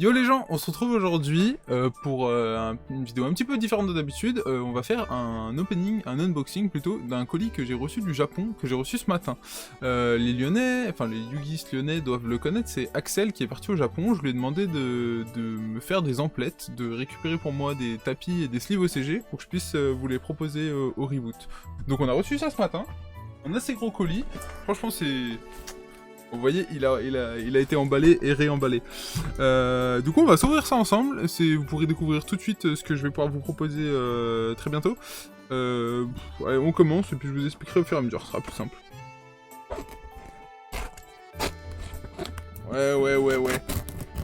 Yo les gens, on se retrouve aujourd'hui pour une vidéo un petit peu différente de d'habitude. On va faire un opening, un unboxing plutôt, d'un colis que j'ai reçu du Japon, que j'ai reçu ce matin. Les Lyonnais, enfin les Yugistes lyonnais doivent le connaître, c'est Axel qui est parti au Japon. Je lui ai demandé de me faire des emplettes, de récupérer pour moi des tapis et des sleeves OCG pour que je puisse vous les proposer au reboot. Donc on a reçu ça ce matin, un assez gros colis, franchement c'est... Vous voyez, il a été emballé et réemballé. Du coup, on va s'ouvrir ça ensemble. Vous pourrez découvrir tout de suite ce que je vais pouvoir vous proposer très bientôt. Allez, on commence et puis je vous expliquerai au fur et à mesure, ce sera plus simple. Ouais.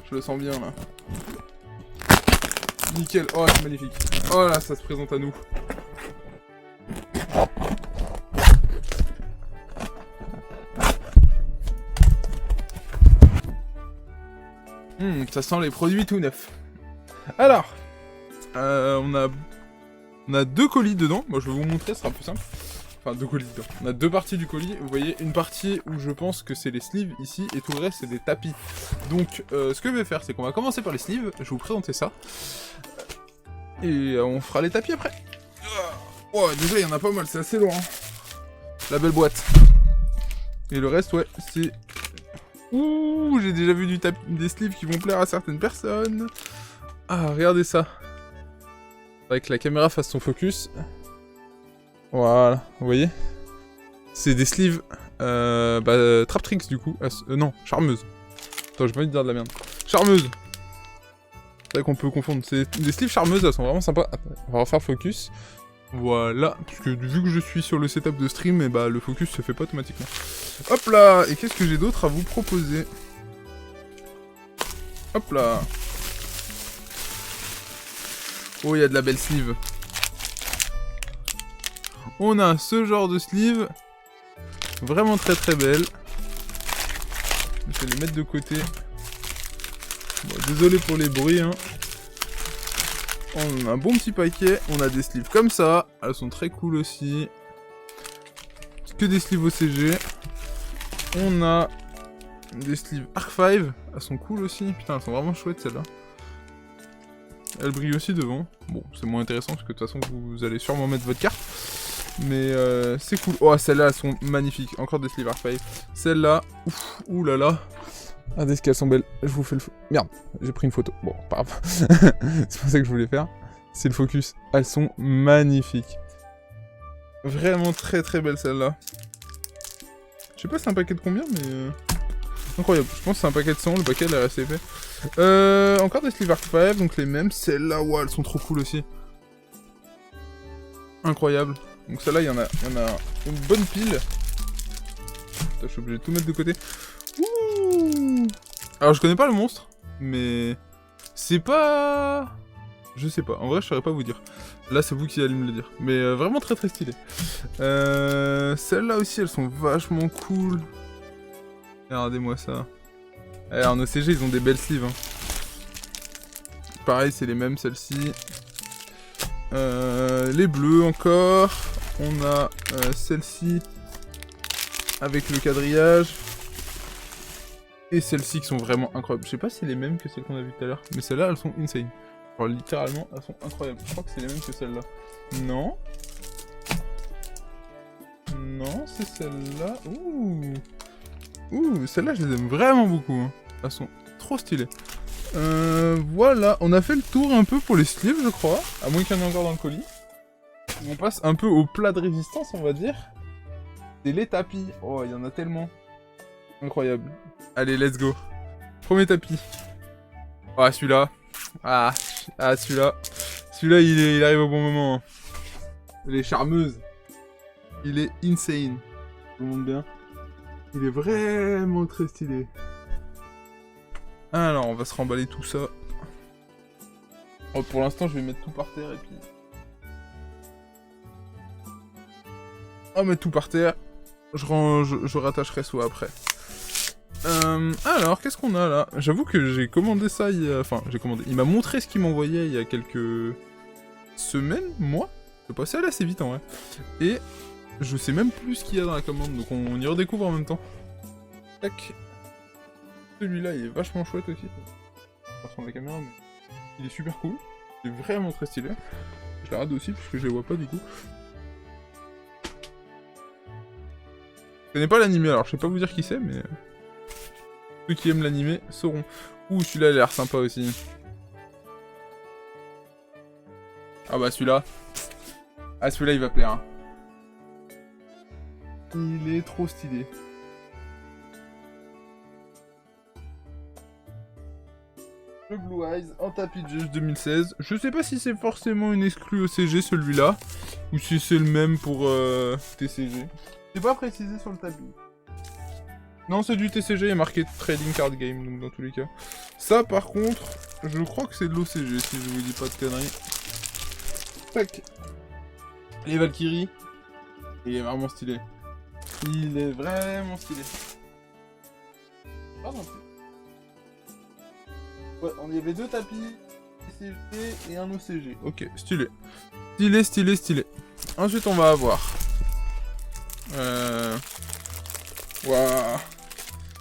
Je le sens bien, là. Nickel. Oh, c'est magnifique. Oh là, ça se présente à nous. Ça sent les produits tout neufs. Alors, on a deux colis dedans. Moi, je vais vous montrer, ce sera plus simple. Enfin, deux colis dedans. On a deux parties du colis. Vous voyez, une partie où je pense que c'est les sleeves ici, et tout le reste, c'est des tapis. Donc, ce que je vais faire, c'est qu'on va commencer par les sleeves. Je vais vous présenter ça. Et on fera les tapis après. Oh, déjà, il y en a pas mal, c'est assez lourd. Hein. La belle boîte. Et le reste, ouais, c'est... Ouh, j'ai déjà vu des sleeves qui vont plaire à certaines personnes. Ah, regardez ça. Faudrait que la caméra fasse son focus. Voilà, vous voyez. C'est des sleeves, Trap Tricks du coup. Non, charmeuse. Attends, j'ai pas envie de dire de la merde. Charmeuse. C'est vrai qu'on peut confondre. C'est des sleeves charmeuses, elles sont vraiment sympas. Attends, on va refaire focus. Voilà, parce que vu que je suis sur le setup de stream, et bah le focus se fait pas automatiquement. Hop là. Et qu'est-ce que j'ai d'autre à vous proposer? Hop là. Oh, il y a de la belle sleeve. On a ce genre de sleeve. Vraiment très belle. Je vais les mettre de côté. Bon, désolé pour les bruits, hein. On a un bon petit paquet. On a des sleeves comme ça. Elles sont très cool aussi. Que des sleeves OCG. On a des sleeves Arc 5. Elles sont cool aussi. Putain, elles sont vraiment chouettes celles-là. Elles brillent aussi devant. Bon, c'est moins intéressant parce que de toute façon vous allez sûrement mettre votre carte. Mais c'est cool. Oh, celles-là, elles sont magnifiques. Encore des sleeves Arc 5. Celles-là, ouh là là. Regardez ce qu'elles sont belles. Je vous fais le... Merde, j'ai pris une photo. Bon, pas grave. C'est pas ça que je voulais faire. C'est le focus. Elles sont magnifiques. Vraiment très belles celles-là. Je sais pas c'est un paquet de combien, mais... Incroyable. Je pense que c'est un paquet de 100. Le paquet, il est assez épais. Encore des sleeves Arc 5, donc les mêmes. Celles-là, ouais, elles sont trop cool aussi. Incroyable. Donc celle-là, il y en a une bonne pile. Putain, je suis obligé de tout mettre de côté. Ouh. Alors, je connais pas le monstre, mais... C'est pas... Je sais pas. En vrai, je saurais pas vous dire. Là, c'est vous qui allez me le dire. Mais vraiment très stylé. Celles-là aussi, elles sont vachement cool. Regardez-moi ça. En OCG, ils ont des belles sleeves. Hein. Pareil, c'est les mêmes, celles-ci. Les bleus encore. On a celle-ci avec le quadrillage. Et celles-ci qui sont vraiment incroyables. Je sais pas si c'est les mêmes que celles qu'on a vues tout à l'heure. Mais celles-là, elles sont insane. Alors littéralement, elles sont incroyables. Je crois que c'est les mêmes que celles-là. Non. Non, c'est celle-là. Ouh, celles-là, je les aime vraiment beaucoup. Hein. Elles sont trop stylées. Voilà, on a fait le tour un peu pour les sleeves, je crois. À moins qu'il y en ait encore dans le colis. On passe un peu au plat de résistance, on va dire. C'est les tapis. Oh, il y en a tellement. Incroyable. Allez, let's go. Premier tapis. Ah, celui-là. Ah, celui-là. Celui-là, il arrive au bon moment. Les charmeuses. Il est insane. Je vous montre bien. Il est vraiment très stylé. Alors, on va se remballer tout ça. Oh, pour l'instant, je vais mettre tout par terre et puis... On va mettre tout par terre. Je rattacherai soit après. Alors, qu'est-ce qu'on a là? J'avoue que j'ai commandé ça Enfin, j'ai commandé. Il m'a montré ce qu'il m'envoyait il y a quelques... semaines, mois. C'est passé assez vite en vrai. Et je sais même plus ce qu'il y a dans la commande, donc on y redécouvre en même temps. Tac. Celui-là, il est vachement chouette aussi. façon de la caméra, mais il est super cool. Il est vraiment très stylé. Je la rate aussi, puisque je les vois pas du coup. Je connais pas l'animé, alors je sais pas vous dire qui c'est, mais... Ceux qui aiment l'animé sauront. Ouh, celui-là a l'air sympa aussi. Ah bah celui-là. Ah celui-là il va plaire. Hein. Il est trop stylé. Le Blue Eyes en tapis de jeu 2016. Je sais pas si c'est forcément une exclue OCG celui-là. Ou si c'est le même pour TCG. C'est pas précisé sur le tapis. Non, c'est du TCG, il est marqué Trading Card Game, donc dans tous les cas. Ça, par contre, je crois que c'est de l'OCG, si je vous dis pas de conneries. Tac. Les Valkyries. Il est vraiment stylé. Il est vraiment stylé. Pas non plus. Ouais, on y avait 2 tapis, TCG et un OCG. Ok, stylé. Stylé, stylé, stylé. Ensuite, on va avoir... Waouh.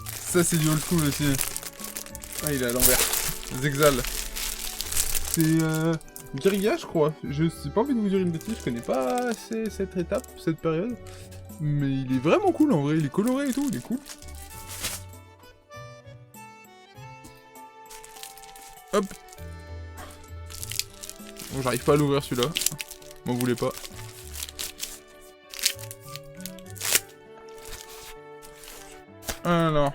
Ça c'est du old school aussi. Ah il est à l'envers. Zexal. C'est Guerilla je crois. Je sais pas envie de vous dire une bêtise, je connais pas assez cette étape, cette période. Mais il est vraiment cool en vrai, il est coloré et tout, il est cool. Hop. Bon j'arrive pas à l'ouvrir celui-là. M'en voulez pas. Alors.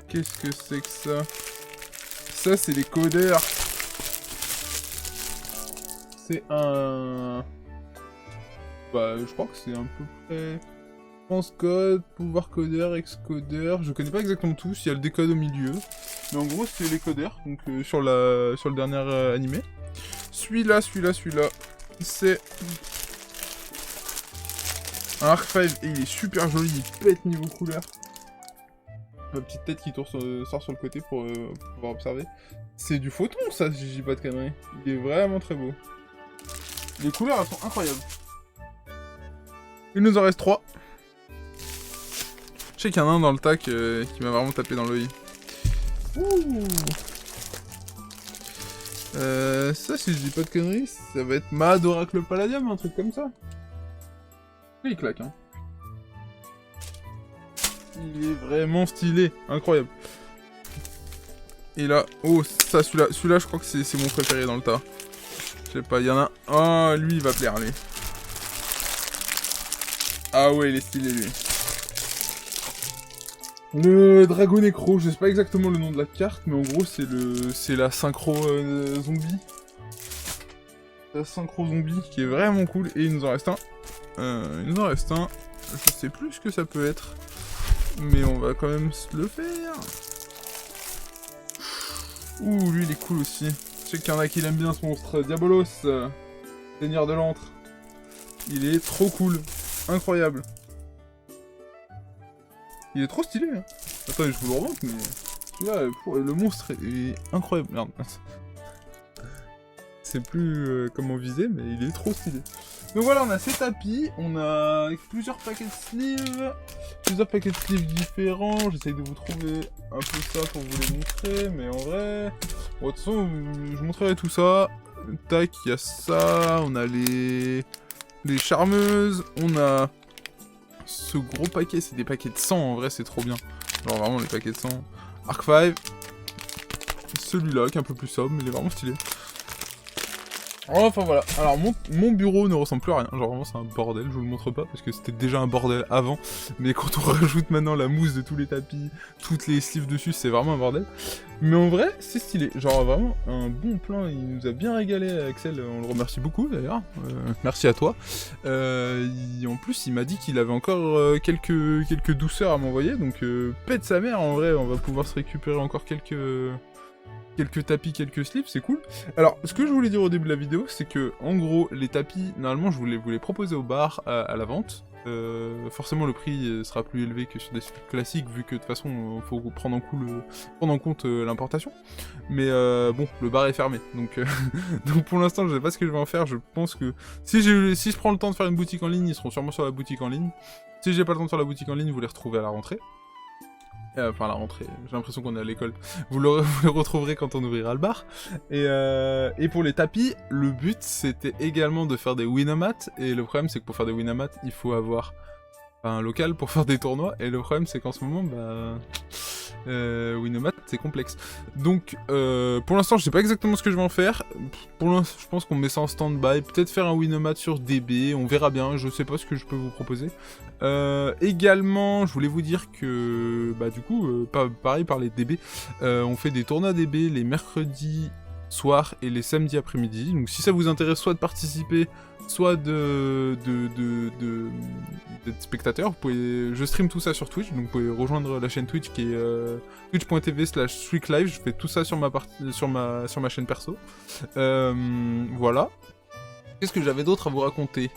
Qu'est-ce que c'est que ça? Ça, c'est les codeurs. C'est un... Bah, je crois que c'est à peu près... Transcode, pouvoir codeur, excodeur... Je connais pas exactement tout, s'il y a le décode au milieu. Mais en gros, c'est les codeurs, donc sur le dernier animé. Celui-là, c'est... Un Arc 5, et il est super joli, il pète niveau couleur. La petite tête qui sort sur le côté pour pouvoir observer. C'est du photon ça, si je dis pas de conneries. Il est vraiment très beau. Les couleurs elles sont incroyables. Il nous en reste 3. Je sais qu'il y en a un dans le tac qui m'a vraiment tapé dans l'œil. Ouh. Ça si je dis pas de conneries, ça va être Mad Oracle Palladium, un truc comme ça. Il claque hein. Il est vraiment stylé, incroyable. Et là, oh, ça, celui-là, je crois que c'est mon préféré dans le tas. Je sais pas, il y en a un. Oh, lui, il va plaire, lui. Ah ouais, il est stylé, lui. Le Dragon Necro, je sais pas exactement le nom de la carte, mais en gros, c'est la synchro zombie. La synchro zombie qui est vraiment cool. Et il nous en reste un. Je sais plus ce que ça peut être. Mais on va quand même se le faire. Ouh, lui il est cool aussi. Je sais qu'il y en a qui l'aiment bien ce monstre. Diabolos, Seigneur de l'antre. Il est trop cool. Incroyable. Il est trop stylé. Hein. Attends, je vous le remonte, mais... Celui-là, le monstre est incroyable. Merde. C'est plus comment viser, mais il est trop stylé. Donc voilà, on a ces tapis, on a plusieurs paquets de sleeves, différents. J'essaye de vous trouver un peu ça pour vous les montrer, mais en vrai... Bon, de toute façon, je montrerai tout ça. Tac, il y a ça, on a les charmeuses, on a ce gros paquet, c'est des paquets de 100 en vrai, c'est trop bien. Genre vraiment les paquets de 100. Arc 5, celui-là qui est un peu plus sobre, mais il est vraiment stylé. Enfin voilà, alors mon bureau ne ressemble plus à rien, genre vraiment c'est un bordel, je vous le montre pas parce que c'était déjà un bordel avant, mais quand on rajoute maintenant la mousse de tous les tapis, toutes les sleeves dessus, c'est vraiment un bordel. Mais en vrai, c'est stylé, genre vraiment un bon plan, il nous a bien régalé Axel, on le remercie beaucoup d'ailleurs, merci à toi. En plus il m'a dit qu'il avait encore quelques douceurs à m'envoyer, donc pète sa mère en vrai, on va pouvoir se récupérer encore quelques tapis, quelques slips, c'est cool. Alors, ce que je voulais dire au début de la vidéo, c'est que, en gros, les tapis, normalement, je voulais vous les proposer au bar à la vente. Forcément, le prix sera plus élevé que sur des slips classiques, vu que, de toute façon, il faut prendre en compte l'importation. Mais bon, le bar est fermé, donc, donc pour l'instant, je sais pas ce que je vais en faire. Je pense que si je prends le temps de faire une boutique en ligne, ils seront sûrement sur la boutique en ligne. Si j'ai pas le temps de faire la boutique en ligne, vous les retrouvez à la rentrée. Enfin, la rentrée, j'ai l'impression qu'on est à l'école. Vous le retrouverez quand on ouvrira le bar. Et pour les tapis, le but, c'était également de faire des Winamates. Et le problème, c'est que pour faire des Winamates, il faut avoir un local pour faire des tournois. Et le problème, c'est qu'en ce moment, Winamates, c'est complexe. Donc, pour l'instant, je sais pas exactement ce que je vais en faire. Pour l'instant, je pense qu'on met ça en stand-by. Peut-être faire un Winamate sur DB, on verra bien. Je sais pas ce que je peux vous proposer. Également, je voulais vous dire que, du coup, pareil par les DB, on fait des tournois DB les mercredis soir et les samedis après-midi. Donc si ça vous intéresse soit de participer, soit d'être spectateur, vous pouvez... je stream tout ça sur Twitch, donc vous pouvez rejoindre la chaîne Twitch qui est twitch.tv/streaklive. Je fais tout ça sur ma chaîne perso. Voilà. Qu'est-ce que j'avais d'autre à vous raconter?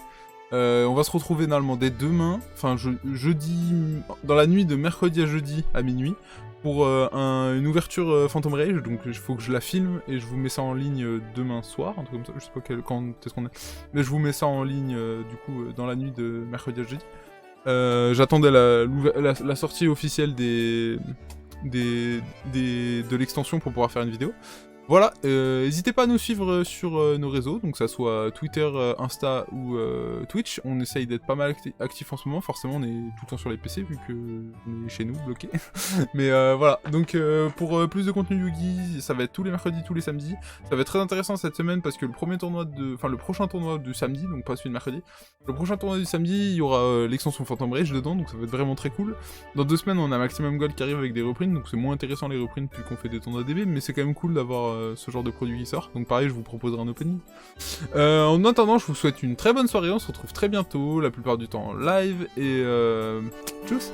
On va se retrouver normalement dès demain, enfin jeudi, dans la nuit de mercredi à jeudi à minuit, pour une ouverture Phantom Rage. Donc il faut que je la filme et je vous mets ça en ligne demain soir, un truc comme ça, je sais pas quand est-ce qu'on est, mais je vous mets ça en ligne du coup dans la nuit de mercredi à jeudi. J'attendais la sortie officielle de l'extension pour pouvoir faire une vidéo. Voilà, n'hésitez pas à nous suivre sur nos réseaux, donc ça soit Twitter, Insta ou Twitch. On essaye d'être pas mal actifs en ce moment, forcément on est tout le temps sur les PC vu que on est chez nous, bloqués. Mais voilà, donc pour plus de contenu Yugi, ça va être tous les mercredis, tous les samedis. Ça va être très intéressant cette semaine parce que le prochain tournoi du samedi, donc pas celui de mercredi, le prochain tournoi du samedi, il y aura l'extension Phantom Rage dedans, donc ça va être vraiment très cool. Dans 2 semaines, on a Maximum Gold qui arrive avec des reprints, donc c'est moins intéressant les reprints vu qu'on fait des tournois DB, mais c'est quand même cool d'avoir ce genre de produit qui sort, donc pareil je vous proposerai un opening. En attendant, je vous souhaite une très bonne soirée, on se retrouve très bientôt, la plupart du temps en live, et tchuss.